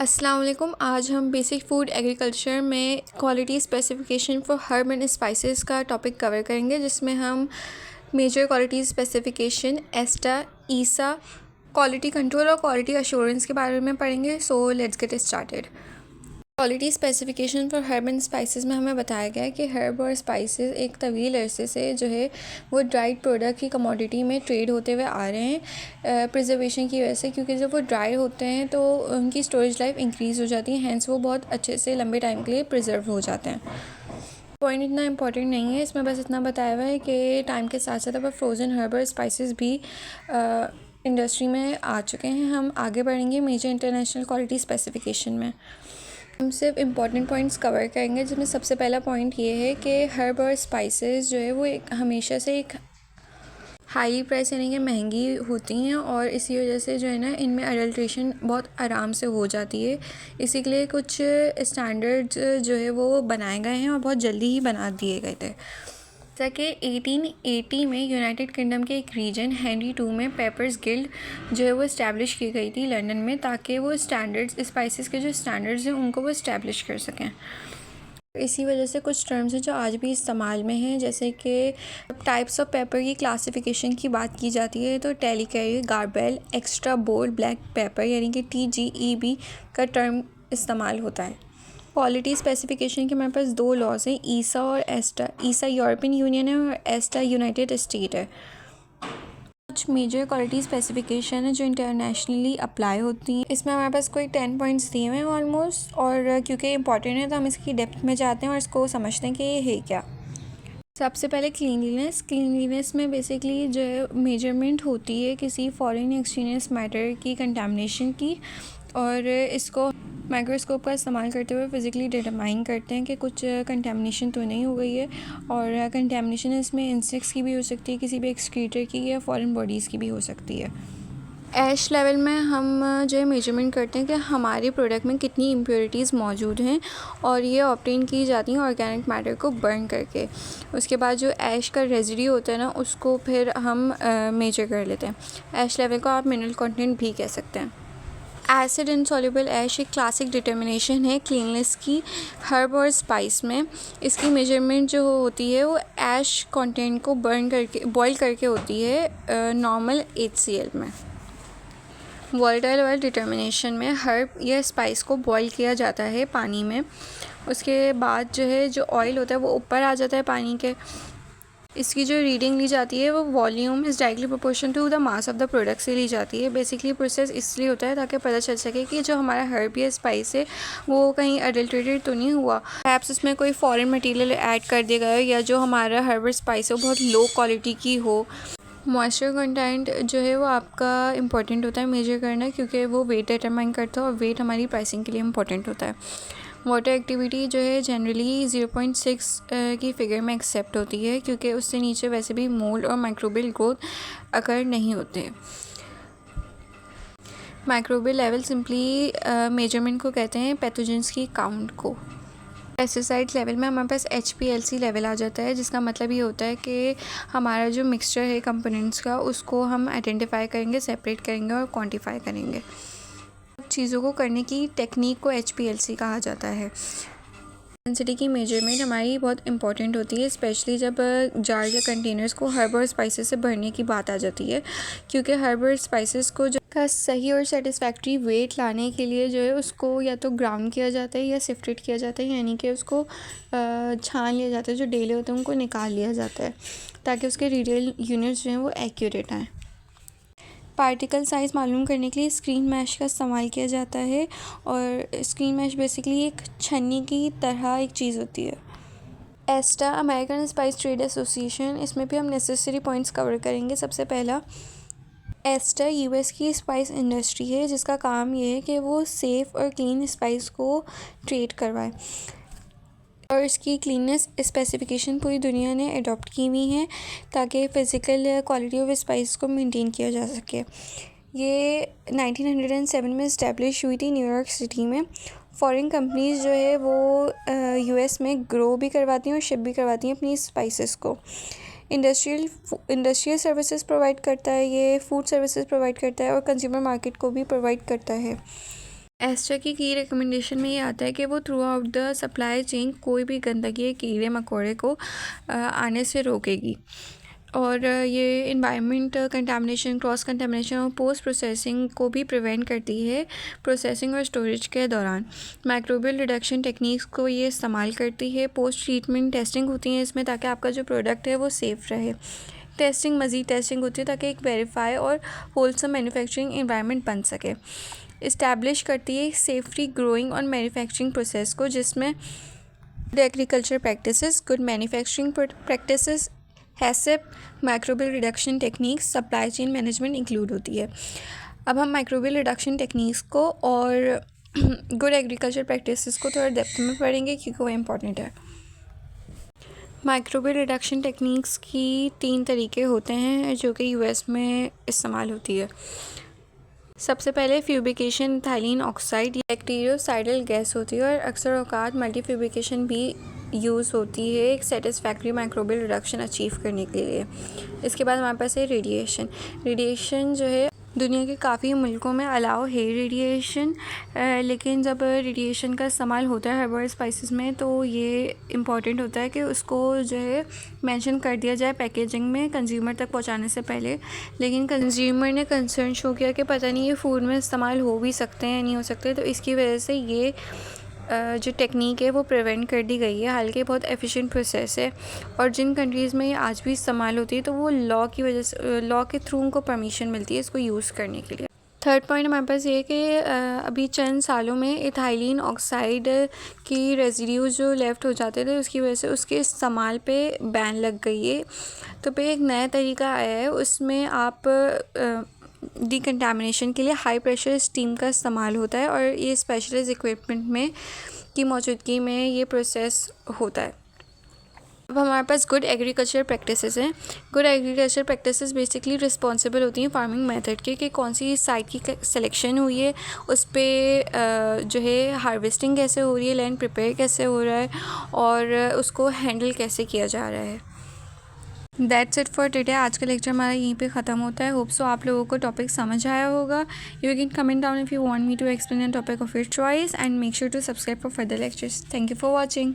अस्सलाम वालेकुम। आज हम बेसिक फूड एग्रीकल्चर में quality specification for herb and spices का टॉपिक कवर करेंगे, जिसमें हम मेजर क्वालिटी स्पेसिफिकेशन, एस्टा, ईसा, क्वालिटी कंट्रोल और क्वालिटी अश्योरेंस के बारे में पढ़ेंगे। So let's get started. Quality specification for herb and spices में हमें बताया गया है कि हर्ब और स्पाइसेस एक तवील अरसे से जो है वो ड्राइड प्रोडक्ट की कमोडिटी में ट्रेड होते हुए आ रहे हैं प्रिजर्वेशन की वजह से, क्योंकि जब वो ड्राई होते हैं तो उनकी स्टोरेज लाइफ इंक्रीज़ हो जाती है, हैंस वो बहुत अच्छे से लंबे टाइम के लिए प्रिजर्व हो जाते हैं। पॉइंट इतना इंपॉर्टेंट नहीं है, इसमें बस इतना बताया हुआ है कि टाइम के साथ साथ अब फ्रोज़न हर्ब और स्पाइसेस भी इंडस्ट्री में आ चुके हैं। हम आगे बढ़ेंगे मेजर इंटरनेशनल क्वालिटी स्पेसिफिकेशन में। हम सिर्फ इम्पॉर्टेंट पॉइंट्स कवर करेंगे, जिसमें सबसे पहला पॉइंट ये है कि हर्ब और स्पाइसेस जो है वो एक हमेशा से एक हाई प्राइस यानी कि महंगी होती हैं, और इसी वजह से जो है ना इनमें अडल्ट्रेशन बहुत आराम से हो जाती है। इसी के लिए कुछ स्टैंडर्ड्स जो है वो बनाए गए हैं और बहुत जल्दी ही बना दिए गए थे। जैसा कि 1880 में यूनाइटेड किंगडम के एक रीजन हेनरी टू में पेपर्स गिल्ड जो है वो इस्टेब्लिश की गई थी लंदन में, ताकि वो स्टैंडर्ड्स स्पाइसेस के जो स्टैंडर्ड्स हैं उनको वो इस्टेब्लिश कर सकें। इसी वजह से कुछ टर्म्स हैं जो आज भी इस्तेमाल में हैं, जैसे कि टाइप्स ऑफ पेपर की क्लासिफिकेशन की बात की जाती है तो टेलिकैरी, गार्बेल, एक्स्ट्रा बोल्ड ब्लैक पेपर यानी कि TGEB का टर्म इस्तेमाल होता है। क्वालिटी स्पेसिफिकेशन के हमारे पास दो लॉज हैं, ईसा और एस्टा। ईसा यूरोपियन यूनियन है और एस्टा यूनाइटेड स्टेट है। कुछ मेजर क्वालिटी स्पेसिफिकेशन है जो इंटरनेशनली अप्लाई होती हैं। इसमें हमारे पास कोई 10 पॉइंट्स दिए हुए हैं ऑलमोस्ट, और क्योंकि इंपॉर्टेंट है तो हम इसकी डेप्थ में जाते हैं और इसको समझते हैं कि ये है क्या। सबसे पहले क्लीनलीनेस में बेसिकली जो है मेजरमेंट होती है किसी फॉरेन एक्सचेंज मैटर की कंटामिनेशन की, और इसको माइक्रोस्कोप का इस्तेमाल करते हुए फ़िज़िकली डिटरमाइन करते हैं कि कुछ कंटामिनेशन तो नहीं हो गई है। और कंटामिनेशन इसमें इंसेक्ट्स की भी हो सकती है, किसी भी एक्सक्रीटर की, या फॉरेन बॉडीज़ की भी हो सकती है। ऐश लेवल में हम जो है मेजरमेंट करते हैं कि हमारे प्रोडक्ट में कितनी इम्प्योरिटीज़ मौजूद हैं, और ये ऑब्टेन की जाती हैं ऑर्गेनिक मैटर को बर्न करके। उसके बाद जो ऐश का रेजिड्यू होता है ना, उसको फिर हम मेजर कर लेते हैं। ऐश लेवल को आप मिनरल कंटेंट भी कह सकते हैं। एसिड इनसॉल्युबल ऐश एक क्लासिक डिटर्मिनेशन है क्लीननेस की हर्ब और स्पाइस में। इसकी मेजरमेंट जो होती है वो ऐश कंटेंट को बर्न करके बॉईल करके होती है नॉर्मल HCl में। वोलेटाइल ऑयल डिटर्मिनेशन में हर्ब या स्पाइस को बॉईल किया जाता है पानी में। उसके बाद जो है जो ऑयल होता है वो ऊपर आ जाता है पानी के। इसकी जो रीडिंग ली जाती है वो volume is directly proportion to the mass of the product से ली जाती है। बेसिकली प्रोसेस इसलिए होता है ताकि पता चल सके कि जो हमारा हर्ब या स्पाइस है वो कहीं अडल्ट्रेटेड तो नहीं हुआ, परहैप्स उसमें कोई फॉरेन मटेरियल ऐड कर दिया गया हो, या जो हमारा हर्ब और स्पाइस है वो बहुत लो क्वालिटी की हो। मॉइस्चर कंटेंट जो है वो आपका इम्पॉर्टेंट होता है मेजर करना, क्योंकि वो वेट डिटरमाइन करता है और वेट हमारी प्राइसिंग के लिए इम्पॉर्टेंट होता है। वाटर एक्टिविटी जो है जनरली 0.6 की फिगर में एक्सेप्ट होती है, क्योंकि उससे नीचे वैसे भी मोल्ड और माइक्रोबियल ग्रोथ अकर नहीं होते। माइक्रोबियल लेवल सिंपली मेजरमेंट को कहते हैं पैथोजेंस की काउंट को। पेस्टिसाइड लेवल में हमारे पास HPLC लेवल आ जाता है, जिसका मतलब ये होता है कि हमारा जो मिक्सचर है कंपोनेंट्स का उसको हम आइडेंटिफाई करेंगे, सेपरेट करेंगे और क्वांटिफाई करेंगे। चीज़ों को करने की टेक्निक को HPLC कहा जाता है। डेंसिटी की मेजरमेंट हमारी बहुत इंपॉर्टेंट होती है, स्पेशली जब जार या कंटेनर्स को हर्ब और स्पाइसेस से भरने की बात आ जाती है, क्योंकि हर्ब और स्पाइसेस को जो का सही और सेटिस्फैक्ट्री वेट लाने के लिए जो है उसको या तो ग्राउंड किया जाता है या सिफ्टेड किया जाता है, यानी कि उसको छान लिया जाता है, जो डेले होते हैं उनको निकाल लिया जाता है ताकि उसके रिटेल यूनिट्स जो हैं वो एक्यूरेट आएँ। पार्टिकल साइज़ मालूम करने के लिए स्क्रीन मैश का इस्तेमाल किया जाता है, और स्क्रीन मैश बेसिकली एक छन्नी की तरह एक चीज़ होती है। एस्टा अमेरिकन स्पाइस ट्रेड एसोसिएशन, इसमें भी हम नेसेसरी पॉइंट्स कवर करेंगे। सबसे पहला, एस्टा US की स्पाइस इंडस्ट्री है जिसका काम ये है कि वो सेफ़ और क्लीन स्पाइस को ट्रेड करवाए, और इसकी क्लीननेस स्पेसिफिकेशन पूरी दुनिया ने अडॉप्ट की हुई हैं ताकि फ़िज़िकल क्वालिटी ऑफ स्पाइस को मेंटेन किया जा सके। ये 1907 में इस्टेब्लिश हुई थी न्यूयॉर्क सिटी में। फॉरेन कंपनीज़ जो है वो US में ग्रो भी करवाती हैं और शिप भी करवाती हैं अपनी स्पाइसेस को। इंडस्ट्रियल सर्विसेज प्रोवाइड करता है, ये फूड सर्विसेज प्रोवाइड करता है और कंज्यूमर मार्केट को भी प्रोवाइड करता है। एस्टा की रिकमेंडेशन में ये आता है कि वो through out the supply chain कोई भी गंदगी या कीड़े मकोड़े को आने से रोकेगी, और ये इन्वायरमेंट कंटामिनेशन, क्रॉस कंटामिनेशन और पोस्ट प्रोसेसिंग को भी प्रिवेंट करती है प्रोसेसिंग और स्टोरेज के दौरान। माइक्रोबियल रिडक्शन टेक्निक्स को ये इस्तेमाल करती है। पोस्ट ट्रीटमेंट टेस्टिंग होती है इसमें, ताकि आपका जो प्रोडक्ट है वो सेफ़ रहे। मज़ीद टेस्टिंग होती है ताकि एक वेरीफाई और होलसम मैन्युफैक्चरिंग एनवायरनमेंट बन सके। इस्टेब्लिश करती है सेफ्टी ग्रोइंग और मैन्युफैक्चरिंग प्रोसेस को, जिसमें good agriculture practices, good manufacturing practices, HACCP, microbial reduction techniques, supply chain management include होती है। अब हम माइक्रोबियल रिडक्शन टेक्निक्स को और गुड एग्रीकल्चर प्रैक्टिसेस को थोड़ा डेप्थ में पढ़ेंगे, क्योंकि वो इम्पॉर्टेंट है। माइक्रोबियल रिडक्शन टेक्निक्स की 3 तरीके होते हैं जो कि यूएस में इस्तेमाल होती है। सबसे पहले फ्यूबिकेशन इथाइलिन ऑक्साइड बैक्टीरियोसाइडल गैस होती है, और अक्सर औकात मल्टीफ्यूबिकेशन भी यूज़ होती है एक सेटिस्फैक्ट्री माइक्रोबियल रिडक्शन अचीव करने के लिए। इसके बाद हमारे पास है रेडिएशन जो है दुनिया के काफ़ी मुल्कों में अलाउ है रेडिएशन, लेकिन जब रेडिएशन का इस्तेमाल होता है हर्बल स्पाइसेस में, तो ये इम्पॉर्टेंट होता है कि उसको जो है मेंशन कर दिया जाए पैकेजिंग में कंज्यूमर तक पहुंचाने से पहले। लेकिन कंज्यूमर ने कंसर्न शो किया कि पता नहीं ये फ़ूड में इस्तेमाल हो भी सकते हैं या नहीं हो सकते, तो इसकी वजह से ये जो टेक्निक है वो प्रिवेंट कर दी गई है। हालांकि बहुत एफिशिएंट प्रोसेस है, और जिन कंट्रीज़ में ये आज भी इस्तेमाल होती है तो वो लॉ की वजह से, लॉ के थ्रू उनको परमिशन मिलती है इसको यूज़ करने के लिए। थर्ड पॉइंट हमारे पास ये है कि अभी चंद सालों में इथाइलिन ऑक्साइड की रेजिड्यूज जो लेफ़्ट हो जाते थे, उसकी वजह से उसके इस्तेमाल पे बैन लग गई है। तो पे एक नया तरीका आया है, उसमें आप डिकंटामिनेशन के लिए हाई प्रेशर स्टीम का इस्तेमाल होता है, और ये स्पेशलाइज्ड इक्विपमेंट में की मौजूदगी में ये प्रोसेस होता है। अब हमारे पास गुड एग्रीकल्चर प्रैक्टिसेस हैं। Good agriculture practices basically responsible होती हैं फार्मिंग मेथड के, कि कौन सी साइट की सिलेक्शन हुई है, उस पर जो है हार्वेस्टिंग कैसे हो रही है, लैंड प्रिपेयर कैसे हो रहा है, और उसको हैंडल कैसे किया जा रहा है। That's it for today. आज का लेक्चर हमारा यहीं पे ख़त्म होता है। होप सो आप लोगों को टॉपिक समझ आया होगा। You can comment down if you want me to explain a topic of your choice, and make sure to subscribe for further lectures. Thank you for watching.